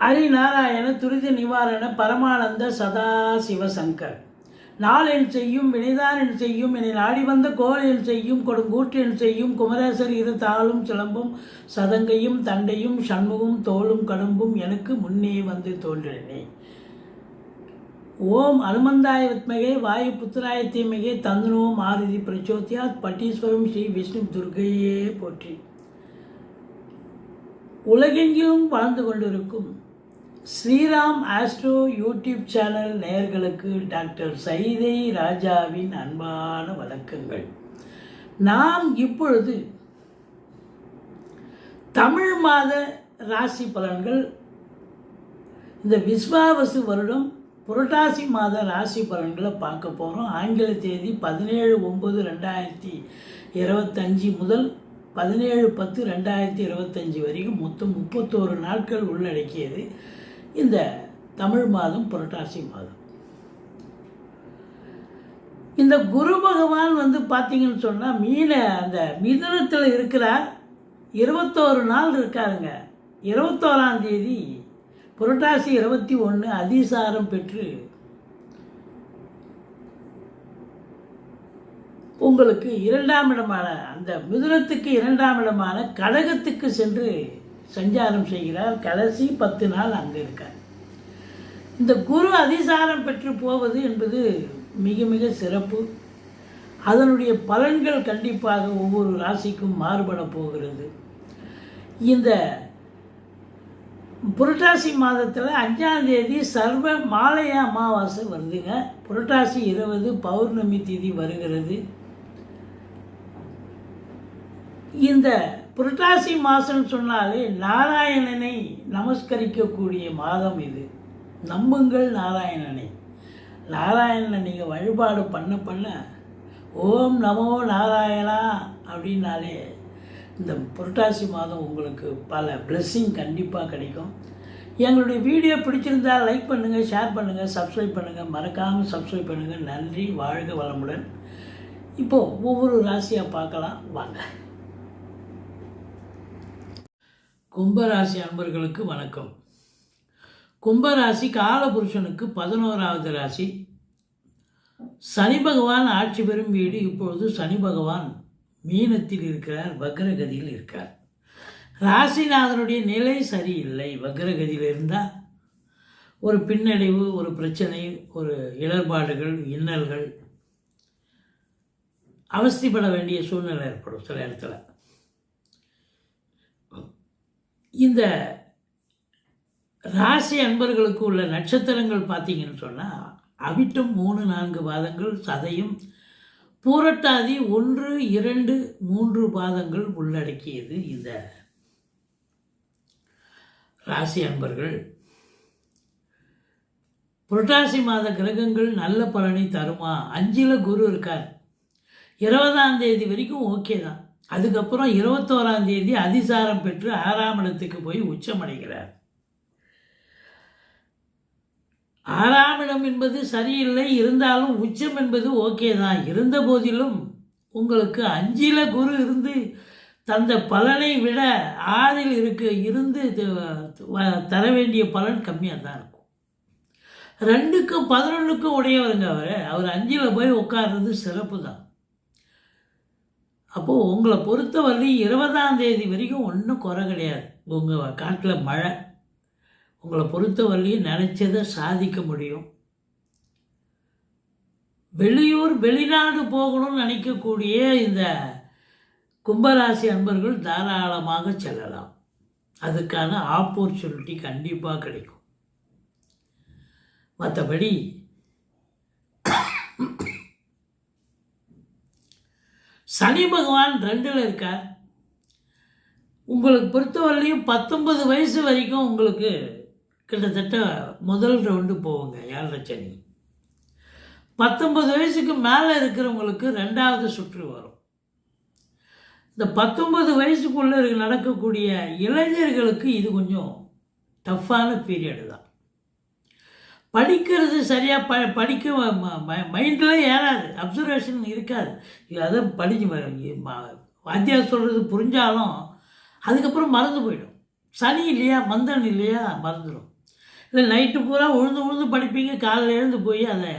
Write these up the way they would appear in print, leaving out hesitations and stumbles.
ஹரிநாராயண துரித நிவாரண பரமானந்த சதாசிவசங்கர் நாளென் செய்யும் வினைதானென் செய்யும் என்னை நாடி வந்த கோலென் செய்யும் கொடுங்கூற்றென் செய்யும் குமரேசர் இரு தாளும் சிலம்பும் சதங்கையும் தண்டையும் சண்முகம் தோளும் கடம்பும் எனக்கு முன்னே வந்து தோன்றினே. ஓம் அனுமந்தாய வித்மகே வாயு புத்திராய தீமகே தந்தனோ மாருதி பிரச்சோத்யாத் பட்டீஸ்வரம் ஸ்ரீ விஷ்ணு துர்கையே போற்றி. உலகெங்கிலும் வாழ்ந்து கொண்டிருக்கும் ஸ்ரீராம் ஆஸ்ட்ரோ யூடியூப் சேனல் நேயர்களுக்கு டாக்டர் சைதை ராஜாவின் அன்பான வணக்கங்கள். நாம் இப்பொழுது தமிழ் மாத ராசி பலன்கள், இந்த விஸ்வாவசு வருடம் புரட்டாசி மாத ராசி பலன்களை பார்க்க போகிறோம். ஆங்கில தேதி 17/9/2025 முதல் 17/10/2025 வரைக்கும் மொத்தம் 31 நாட்கள் உள்ளடக்கியது இந்த தமிழ் மாதம் புரட்டாசி மாதம். இந்த குரு பகவான் பார்த்தீங்கன்னு சொன்னால் அந்த மிதுனத்தில் இருக்கிறார். 21 நாள் இருக்காருங்க. 21ஆம் தேதி புரட்டாசி 21 அதிசாரம் பெற்று உங்களுக்கு 2ஆம் இடமான அந்த மிதுனத்துக்கு 2ஆம் இடமான கடகத்துக்கு சென்று சஞ்சாரம் செய்கிறார். கடைசி 10 நாள் அங்கே இருக்கார். இந்த குரு அதிசாரம் பெற்று போவது என்பது மிக மிக சிறப்பு. அதனுடைய பலன்கள் கண்டிப்பாக ஒவ்வொரு ராசிக்கும் மாறுபட போகிறது. இந்த புரட்டாசி மாதத்தில் 5ஆம் தேதி சர்வ மாலைய அமாவாசை வருதுங்க. புரட்டாசி 20 பௌர்ணமி திதி வருகிறது. இந்த புரட்டாசி மாதம் சொன்னாலே நாராயணனை நமஸ்கரிக்கக்கூடிய மாதம் இது. நம்புங்கள் நாராயணனை. நாராயணனை நீங்கள் வழிபாடு பண்ண ஓம் நமோ நாராயணா அப்படின்னாலே இந்த புரட்டாசி மாதம் உங்களுக்கு பல பிளெஸ்ஸிங் கண்டிப்பாக கிடைக்கும். எங்களுடைய வீடியோ பிடிச்சிருந்தால் லைக் பண்ணுங்கள், ஷேர் பண்ணுங்கள், சப்ஸ்கிரைப் பண்ணுங்கள். மறக்காமல் சப்ஸ்கிரைப் பண்ணுங்கள். நன்றி. வாழ்க வளமுடன். இப்போது ஒவ்வொரு ராசியாக பார்க்கலாம் வாங்க. கும்பராசி அன்பர்களுக்கு வணக்கம். கும்பராசி காலபுருஷனுக்கு 11வது ராசி. சனி பகவான் ஆட்சி பெறும் வீடு. இப்பொழுது சனி பகவான் மீனத்தில் இருக்கிறார், வக்ரகதியில் இருக்கார். ராசிநாதனுடைய நிலை சரியில்லை. வக்ரகதியில் இருந்தால் ஒரு பின்னடைவு, ஒரு பிரச்சனை, ஒரு இடர்பாடுகள், இன்னல்கள், அவஸ்தைப்பட வேண்டிய சூழ்நிலை ஏற்படும் சில இடத்துல. இந்த ராசி அன்பர்களுக்கு உள்ள நட்சத்திரங்கள் பார்த்தீங்கன்னு சொன்னால் அவிட்டம் 3-4 பாதங்கள், சதயம், பூரட்டாதி 1-2-3 பாதங்கள் உள்ளடக்கியது இந்த ராசி அன்பர்கள். புரட்டாசி மாத கிரகங்கள் நல்ல பலனை தருமா? 5ல் குரு இருக்கார். 20ஆம் தேதி வரைக்கும் ஓகே தான். அதுக்கப்புறம் 21ஆம் தேதி அதிசாரம் பெற்று 6ஆம் இடத்துக்கு போய் உச்சமடைகிறார். 6ஆம் இடம் என்பது சரியில்லை, இருந்தாலும் உச்சம் என்பது ஓகே தான். இருந்த போதிலும் உங்களுக்கு 5ல் குரு இருந்து தந்த பலனை விட 6ல் இருந்து தர வேண்டிய பலன் கம்மியாக தான் இருக்கும். 2க்கும் 11க்கும் உடையவருங்க அவர் 5ல் போய் உட்கார்றது சிறப்பு தான். அப்போது உங்களை பொறுத்தவரை 20ஆம் தேதி வரைக்கும் ஒன்றும் குறை கிடையாது. உங்கள் காட்டில் மழை. உங்களை பொறுத்தவரையும் நினச்சதை சாதிக்க முடியும். வெளியூர் வெளிநாடு போகணும்னு நினைக்கக்கூடிய இந்த கும்பராசி அன்பர்கள் தாராளமாக செல்லலாம். அதுக்கான ஆப்பர்ச்சுனிட்டி கண்டிப்பாக கிடைக்கும். மற்றபடி சனி பகவான் 2ல் இருக்கார். உங்களுக்கு பொறுத்தவரையிலையும் 19 வயசு வரைக்கும் உங்களுக்கு கிட்டத்தட்ட முதல் ரவுண்டு போவோங்க 7 சனி. 19 வயசுக்கு மேலே இருக்கிறவங்களுக்கு 2வது சுற்று வரும். இந்த 19 வயசுக்குள்ளே நடக்கக்கூடிய இளைஞர்களுக்கு இது கொஞ்சம் டஃப்பான பீரியடு தான். படிக்கிறது சரியாக படிக்க மைண்டில் ஏறாது, அப்சர்வேஷன் இருக்காது. அதை வாத்தியார் சொல்கிறது புரிஞ்சாலும் அதுக்கப்புறம் மறந்து போயிடும். சனி இல்லையா, மந்தன் இல்லையா, மறந்துடும். இல்லை நைட்டு பூரா உழுந்து படிப்பீங்க, காலையில் எழுந்து போய் அதை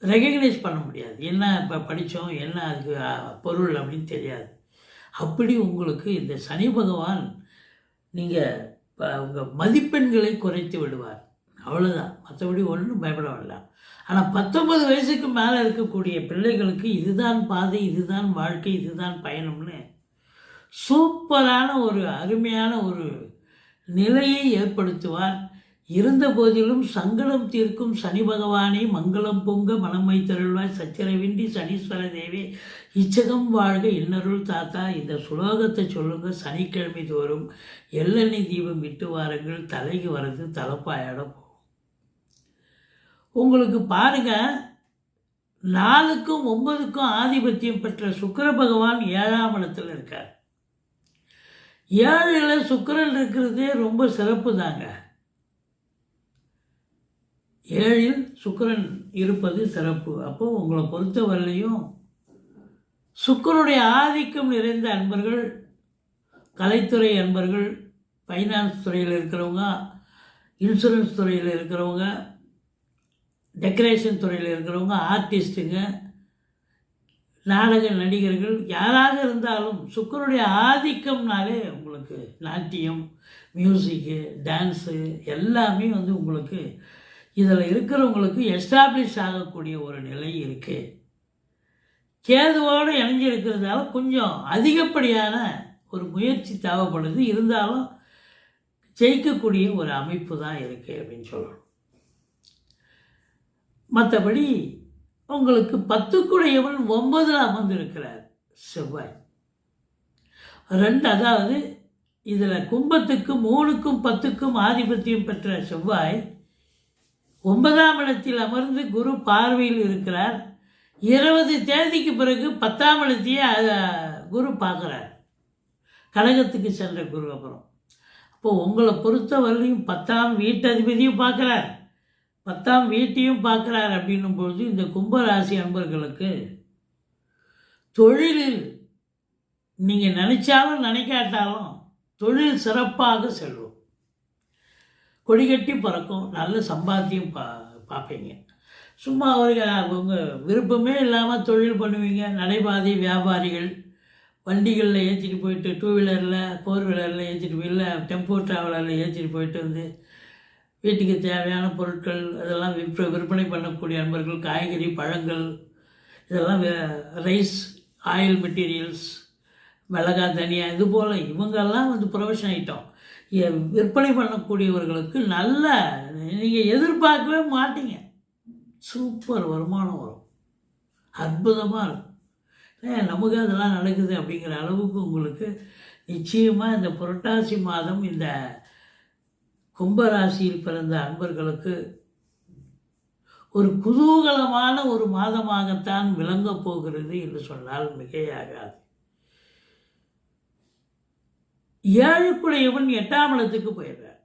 ரெகக்னைஸ் பண்ண முடியாது. என்ன இப்போ படித்தோம், என்ன அதுக்கு பொருள் அப்படின்னு தெரியாது. அப்படி உங்களுக்கு இந்த சனி பகவான் நீங்கள் உங்கள் மதிப்பெண்களை குறைத்து விடுவார். அவ்வளோதான், மற்றபடி ஒன்றும் பயப்பட வேண்டாம். ஆனால் 19 வயசுக்கு மேலே இருக்கக்கூடிய பிள்ளைகளுக்கு இதுதான் பாதை, இதுதான் வாழ்க்கை, இதுதான் பயணம்னு சூப்பரான ஒரு அருமையான ஒரு நிலையை ஏற்படுத்துவார். இருந்த போதிலும் சங்கடம் தீர்க்கும் சனி பகவானே மங்களம் பொங்க மனமை தருள்வாய் சச்சரவின்றி சனீஸ்வர தேவி இச்சகம் வாழ்க இன்னருள் தாத்தா. இந்த சுலோகத்தை சொல்லுங்க. சனிக்கிழமை தோறும் எள்ளெண்ணெய் தீபம் விட்டு வாருங்கள். தலைக்கு வர்றது தலைப்பாயோட போகும். உங்களுக்கு பாருங்க, 4க்கும் 9க்கும் ஆதிபத்தியம் பெற்ற சுக்கிர பகவான் 7ஆம் இடத்துல இருக்கார். 7ல் சுக்கிரன் இருக்கிறதே ரொம்ப சிறப்பு தாங்க. 7ல் சுக்கிரன் இருப்பது சிறப்பு. அப்போ உங்களை பொறுத்தவரையிலையும் சுக்கிரனுடைய ஆதிக்கம் நிறைந்த அன்பர்கள், கலைத்துறை அன்பர்கள், ஃபைனான்ஸ் துறையில் இருக்கிறவங்க, இன்சூரன்ஸ் துறையில் இருக்கிறவங்க, டெக்கரேஷன் துறையில் இருக்கிறவங்க, ஆர்டிஸ்ட்டுங்க, நாடக நடிகர்கள், யாராக இருந்தாலும் சுக்கிரனுடைய ஆதிக்கம்னாலே உங்களுக்கு நாட்டியம், மியூசிக்கு, டான்ஸு எல்லாமே உங்களுக்கு இதில் இருக்கிறவங்களுக்கு எஸ்டாப்ளிஷ் ஆகக்கூடிய ஒரு நிலை இருக்குது. கேதுவோடு இணைஞ்சிருக்கிறதால கொஞ்சம் அதிகப்படியான ஒரு முயற்சி தேவைப்படுது. இருந்தாலும் ஜெயிக்கக்கூடிய ஒரு அமைப்பு தான் இருக்குது அப்படின்னு சொல்லணும். மற்றபடி உங்களுக்கு 10க்குடையவன் 9ல் அமர்ந்திருக்கிறார் செவ்வாய். 2 அதாவது இதில் கும்பத்துக்கும் 3க்கும் 10க்கும் ஆதிபத்தியம் பெற்ற செவ்வாய் 9ஆம் இடத்தில் அமர்ந்து குரு பார்வையில் இருக்கிறார். 20 தேதிக்கு பிறகு 10ஆம் இடத்தையே குரு பார்க்குறார், கடகத்துக்கு சென்ற குரு. அப்புறம் அப்போது உங்களை பொறுத்த வரலையும் 10ஆம் வீட்டதிபதியும் பார்க்குறார், 10ஆம் வீட்டையும் பார்க்குறார். அப்படின்னும் பொழுது இந்த கும்பராசி அன்பர்களுக்கு தொழிலில் நீங்கள் நினச்சாலும் நினைக்காட்டாலும் தொழில் சிறப்பாக செல்லும், கொடிகட்டி பறக்கும், நல்ல சம்பாத்தியம் பார்ப்பீங்க. சும்மா உங்கள் விருப்பமே இல்லாமல் தொழில் பண்ணுவீங்க. நடைபாதை வியாபாரிகள் வண்டிகளில் ஏற்றிட்டு போயிட்டு, 2 வீலரில் 4 வீலரில் ஏற்றிட்டு போய், இல்லை டெம்போ ட்ராவலரில் ஏற்றிட்டு போயிட்டு வீட்டுக்கு தேவையான பொருட்கள் அதெல்லாம் விற்பனை பண்ணக்கூடிய அன்பர்கள், காய்கறி, பழங்கள், இதெல்லாம் ரைஸ், ஆயில் மெட்டீரியல்ஸ், மிளகாய், தனியா, இது போல் இவங்கெல்லாம் ப்ரொஃபஷன் ஐட்டம் விற்பனை பண்ணக்கூடியவர்களுக்கு நல்ல நீங்கள் எதிர்பார்க்கவே மாட்டீங்க, சூப்பர் வருமானம் வரும், அற்புதமாக இருக்கும். நமக்கு அதெல்லாம் நடக்குது அப்படிங்கிற அளவுக்கு உங்களுக்கு நிச்சயமாக இந்த புரட்டாசி மாதம் இந்த கும்பராசியில் பிறந்த அன்பர்களுக்கு ஒரு குதூகலமான ஒரு மாதமாகத்தான் விளங்கப் போகிறது என்று சொன்னால் மிகையாகாது. 7க்குடையவன் 8ஆம் இடத்துக்கு போயிடுறார்.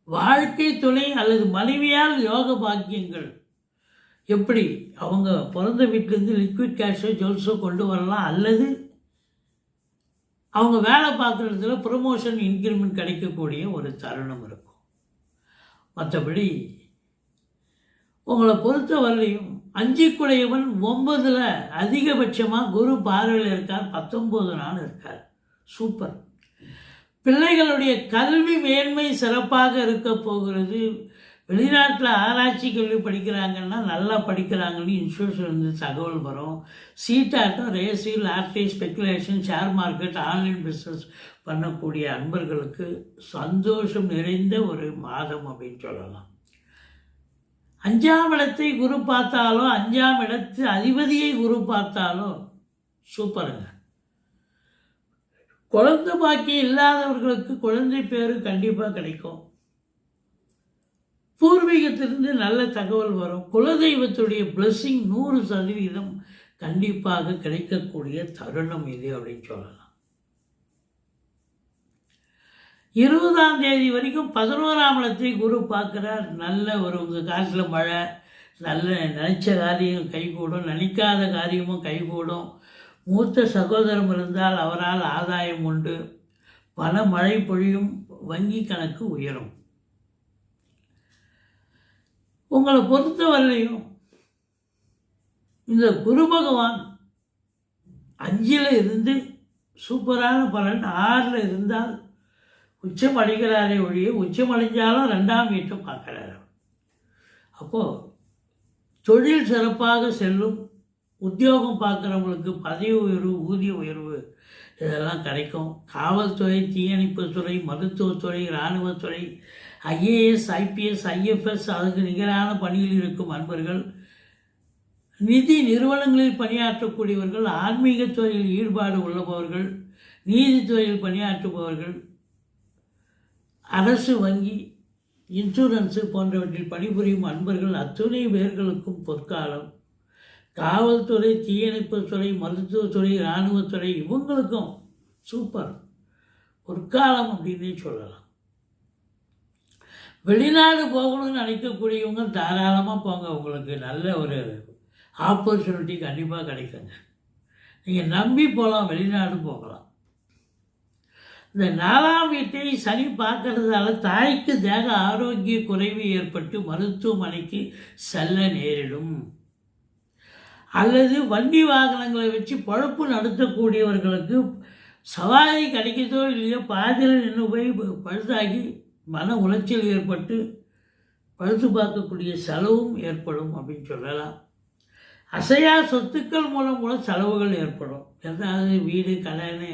வாழ்க்கை துணை அல்லது மனைவியால் யோக பாக்கியங்கள் எப்படி அவங்க பிறந்த வீட்டிலேருந்து லிக்விட் கேஷோ ஜுவல்ஸோ கொண்டு வரலாம், அல்லது அவங்க வேலை பார்க்குறதுல ப்ரொமோஷன் இன்க்ரிமெண்ட் கிடைக்கக்கூடிய ஒரு தருணம் இருக்கும். மற்றபடி உங்களை பொறுத்த வரலையும் 5க்குடையவன் 9ல் அதிகபட்சமாக குரு பார்வையில் இருக்கார், 19 நாள் இருக்கார், சூப்பர். பிள்ளைகளுடைய கல்வி மேன்மை சிறப்பாக இருக்க போகிறது. வெளிநாட்டில் ஆராய்ச்சி கல்வி படிக்கிறாங்கன்னா நல்லா படிக்கிறாங்கன்னு இன்ஸ்டியூஷன்லேருந்து தகவல் வரும். சீட்டாட்டம், race, lottery, speculation, share market, online business பண்ணக்கூடிய அன்பர்களுக்கு சந்தோஷம் நிறைந்த ஒரு மாதம் அப்படின்னு சொல்லலாம். 5ஆம் இடத்தை குரு பார்த்தாலோ, 5ஆம் இடத்து அதிபதியை குரு பார்த்தாலோ சூப்பருங்க. குழந்தை பாக்கியம் இல்லாதவர்களுக்கு குழந்தை பேர் கண்டிப்பாக கிடைக்கும். பூர்வீகத்திலிருந்து நல்ல தகவல் வரும். குலதெய்வத்துடைய பிளெஸ்ஸிங் 100% கண்டிப்பாக கிடைக்கக்கூடிய தருணம் இது அப்படின்னு சொல்லலாம். 20ஆம் தேதி வரைக்கும் 11ஆம் இடத்தை குரு பார்க்குறார். நல்ல ஒரு உங்கள் காசில் மழை, நல்ல நினைச்ச காரியம் கைகூடும், நினைக்காத காரியமும் கைகூடும். மூத்த சகோதரம் இருந்தால் அவரால் ஆதாயம் உண்டு. பண மழை பொழியும், வங்கி கணக்கு உயரும். உங்களை பொறுத்தவரையிலையும் இந்த குரு பகவான் 5ல் இருந்து சூப்பரான பலன் 6ல் இருந்தால் உச்சம் அடைகிறாரே ஒழிய, உச்சம் அடைஞ்சாலும் 2ஆம் வீட்டை பார்க்குறாரு. அப்போது தொழில் சிறப்பாக செல்லும். உத்தியோகம் பார்க்குறவங்களுக்கு பதவி உயர்வு, ஊதிய உயர்வு இதெல்லாம் கிடைக்கும். காவல்துறை, தீயணைப்புத்துறை, மருத்துவத்துறை, இராணுவத்துறை, ஐஏஎஸ், ஐபிஎஸ், ஐஎஃப்எஸ் அதுக்கு நிகரான பணியில் இருக்கும் அன்பர்கள், நிதி நிறுவனங்களில் பணியாற்றக்கூடியவர்கள், ஆன்மீக துறையில் ஈடுபாடு உள்ளவர்கள், நீதித்துறையில் பணியாற்றுபவர்கள், அரசு வங்கி, இன்சூரன்ஸு போன்றவற்றில் பணிபுரியும் அன்பர்கள் அத்துணை பேர்களுக்கும் பொற்காலம். காவல்துறை, தீயணைப்புத்துறை, மருத்துவத்துறை, இராணுவத்துறை இவங்களுக்கும் சூப்பர் பொற்காலம் அப்படின்னே சொல்லலாம். வெளிநாடு போகணும்னு நினைக்கக்கூடியவங்க தாராளமாக போங்க. உங்களுக்கு நல்ல ஒரு ஆப்பர்ச்சுனிட்டி கண்டிப்பாக கிடைக்குங்க. நீங்கள் நம்பி போகலாம், வெளிநாடு போகலாம். இந்த 4ஆம் வீட்டை சனி பார்க்கறதால தாய்க்கு தேக ஆரோக்கிய குறைவு ஏற்பட்டு மருத்துவமனைக்கு செல்ல நேரிடும். அல்லது வண்டி வாகனங்களை வச்சு பொழப்பு நடத்தக்கூடியவர்களுக்கு சவாரி கிடைக்கிறதோ இல்லையோ பாதியில் நின்று போய் பழுதாகி மன உளைச்சல் ஏற்பட்டு பழுது பார்க்கக்கூடிய செலவும் ஏற்படும் அப்படின்னு சொல்லலாம். அசையா சொத்துக்கள் மூலம் கூட செலவுகள் ஏற்படும். ஏதாவது வீடு கடைன்னு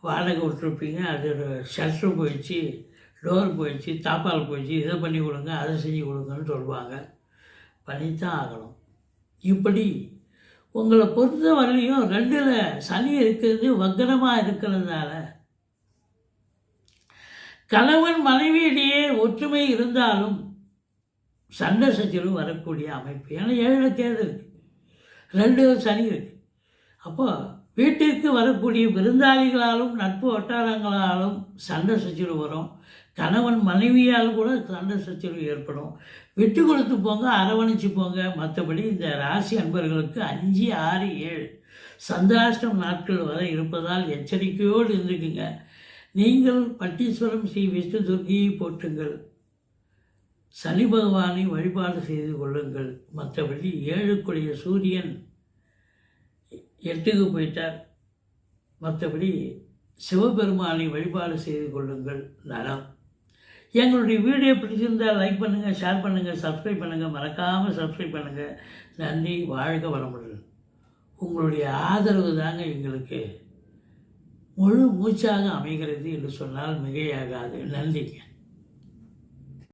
வாடகை விட்டுருப்பீங்க, அது ஷட்டர் போயிடுச்சு, டோர் போயிடுச்சு, தாப்பால் போயிடுச்சு, இதை பண்ணி கொடுங்க, அதை செஞ்சு கொடுங்கன்னு சொல்லுவாங்க. பண்ணித்தான் ஆகணும். இப்படி உங்களை பொறுத்த வரலையும் 2ல் சனி இருக்கிறது வக்கரமாக இருக்கிறதால கணவன் மனைவியிடையே ஒற்றுமை இருந்தாலும் சண்டை சச்சரவு வரக்கூடிய அமைப்பு. ஏன்னா 7ல் கேது இருக்குது, 2 சனி இருக்குது. அப்போ வீட்டிற்கு வரக்கூடிய விருந்தாளிகளாலும் நட்பு வட்டாரங்களாலும் சண்டை சச்சரவு வரும். கணவன் மனைவியால் கூட சண்டை சச்சரவு ஏற்படும். விட்டு கொடுத்து போங்க, அரவணைச்சு போங்க. மற்றபடி இந்த ராசி அன்பர்களுக்கு 5, 6, 7 சந்திராஷ்டம் நாட்கள் வரை இருப்பதால் எச்சரிக்கையோடு இருந்துக்குங்க. நீங்கள் பட்டீஸ்வரம் ஸ்ரீ விஷ்ணு துர்கியை போற்றுங்கள், சனி பகவானை வழிபாடு செய்து கொள்ளுங்கள். மற்றபடி 7க்குடைய சூரியன் 8க்கு போயிட்டார். மற்றபடி சிவபெருமானை வழிபாடு செய்து கொள்ளுங்கள், நலம். எங்களுடைய வீடியோ பிடிச்சிருந்தால் லைக் பண்ணுங்கள், ஷேர் பண்ணுங்கள், சப்ஸ்கிரைப் பண்ணுங்கள். மறக்காமல் சப்ஸ்கிரைப் பண்ணுங்கள். நன்றி. வாழ்க வளமுடன். உங்களுடைய ஆதரவு தாங்க எங்களுக்கு முழு மூச்சாக அமைகிறது என்று சொன்னால் மிகையாகாது. நன்றிங்க.